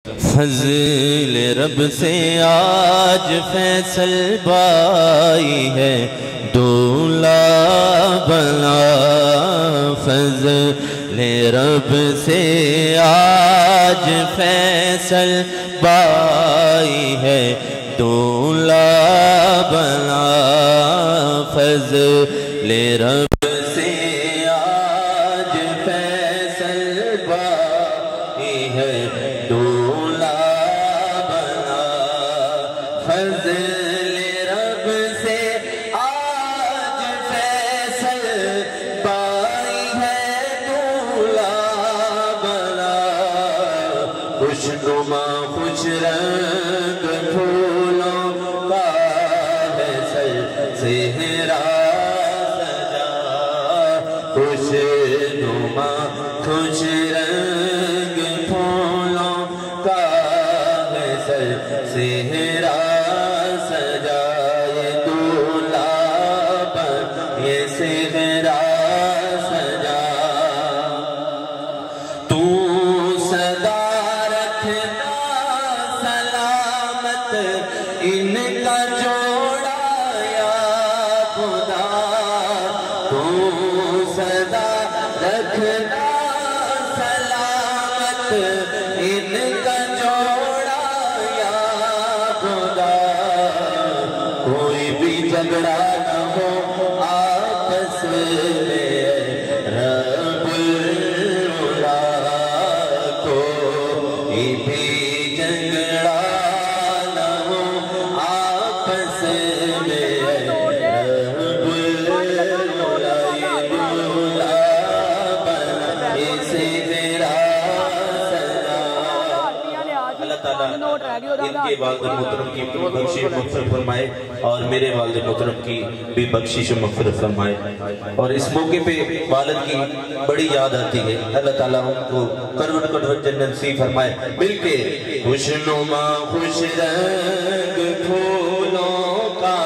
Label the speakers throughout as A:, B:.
A: فضل رب سے آج فیصل بائی ہے دولہ بنا، فضل رب سے آج فیصل بائی ہے دولہ بنا، فضل رب سے آج فیصل بائی ہے دولہ بنا، فضل رب سے آج فیصل بائی ہے دولہ بنا، خوش نما خوش رنگ پھولوں کا ہے صحرا سجا، خوش نما خوش رنگ پھولوں کا ہے صحرا سجا، یہ دولہ بن یہ صحرا سجا، تو صدا رکھنا سلامت ان کا جوڑا یا خدا، تو صدا رکھنا سلامت ان کا جوڑا یا خدا، کوئی بھی جھگڑا نہ ہو آپس میں رب العلا، کوئی بھی جھگڑا نہ ہو آپس میں رب العلا، یہ دولہ بنا یہ صحرا سجا۔ اللہ تعالیٰ ان کے والد محترم کی بخشش مغفرت فرمائے اور میرے والد محترم کی بھی بخشش مغفرت فرمائے، اور اس موقع پہ والد کی بڑی یاد آتی ہے، اللہ تعالیٰ ان کو کروٹ کروٹ جنت نصیب فرمائے۔ مل کے خوش نما خوش رنگ پھولوں کا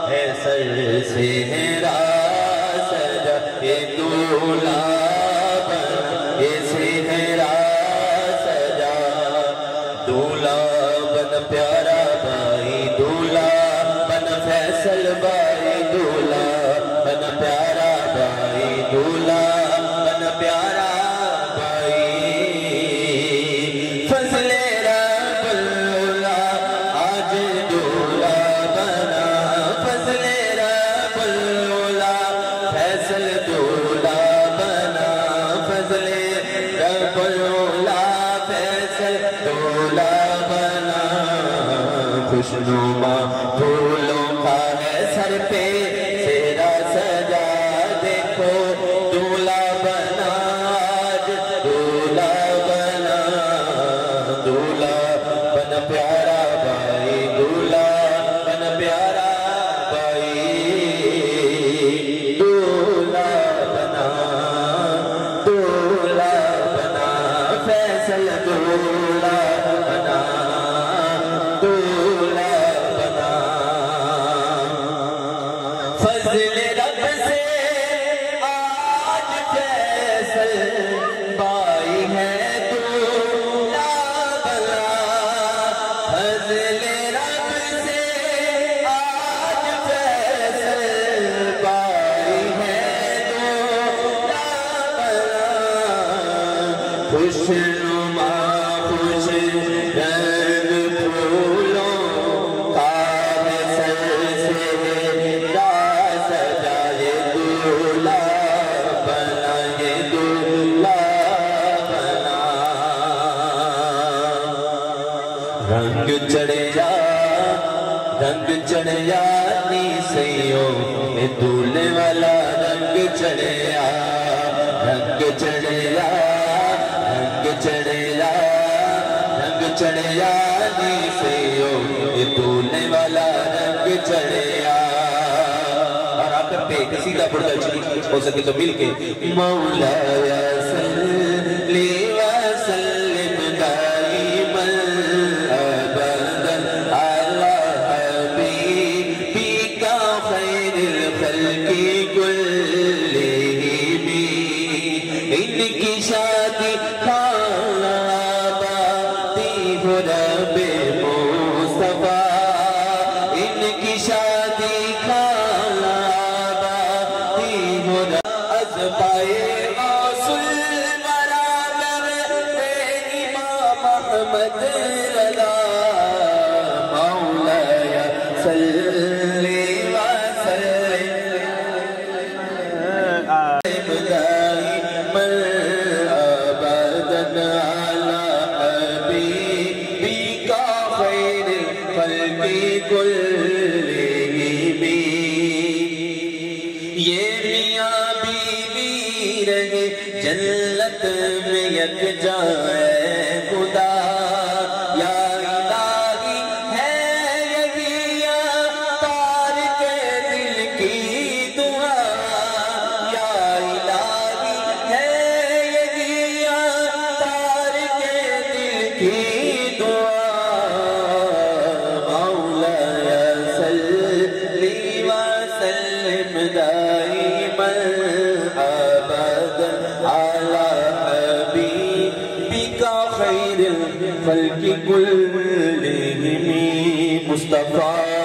A: ہے صحرا سجا، یہ دولہ بن یہ صحرا سجا، دولہ بن پیارا بھائی دولہ بن فیصل بھائی دولہ بن پیارا بھائی دولہ بن پیارا بھائی، فضل رب العلا آج دولہ بنا، فضل رب العلا فیصل دولہ بنا، فضل رب العلا فیصل دولہ بنا، خوش نما پھولوں کا ہے سر پہ سیرا سجا، دیکھو دولہ بنا آج دولہ بنا، دولہ بن پیارا بھائی دولہ بن پیارا بھائی، دولہ بنا فیصل دولہ بنا، دولہ بنا، فضل رب سے آج فیصل بائی ہے دولہ بنا، فضل رب سے آج فیصل بائی ہے دولہ بنا، خوش نما خوش رنگ پھولوں کا ہے صحرا سجا، یہ دولہ بنا یہ دولہ بنا، رنگ چڑھیا نی سیوں میں دولے والا رنگ چڑھیا، رنگ چڑھیا نی سیوں یہ دولے والا رنگ چڑھیا، اور آخر پہ ایک سیدھا پڑھتا چلی ہو سکے تو مل کے مولایا صلی وسلم دائما ابدا علی حبیبک خیر الخلق کلہم، ان کی شادی خانہ آبادی رہے جنت میں یکجا ہے خدا یا الہی ہے یہی تار کے دل کی دعا یا الہی ہے یہی تار کے دل کی دعا مولا صلی وسلم دائما ابدا على حبيبك خير الخلق كلهم مصطفى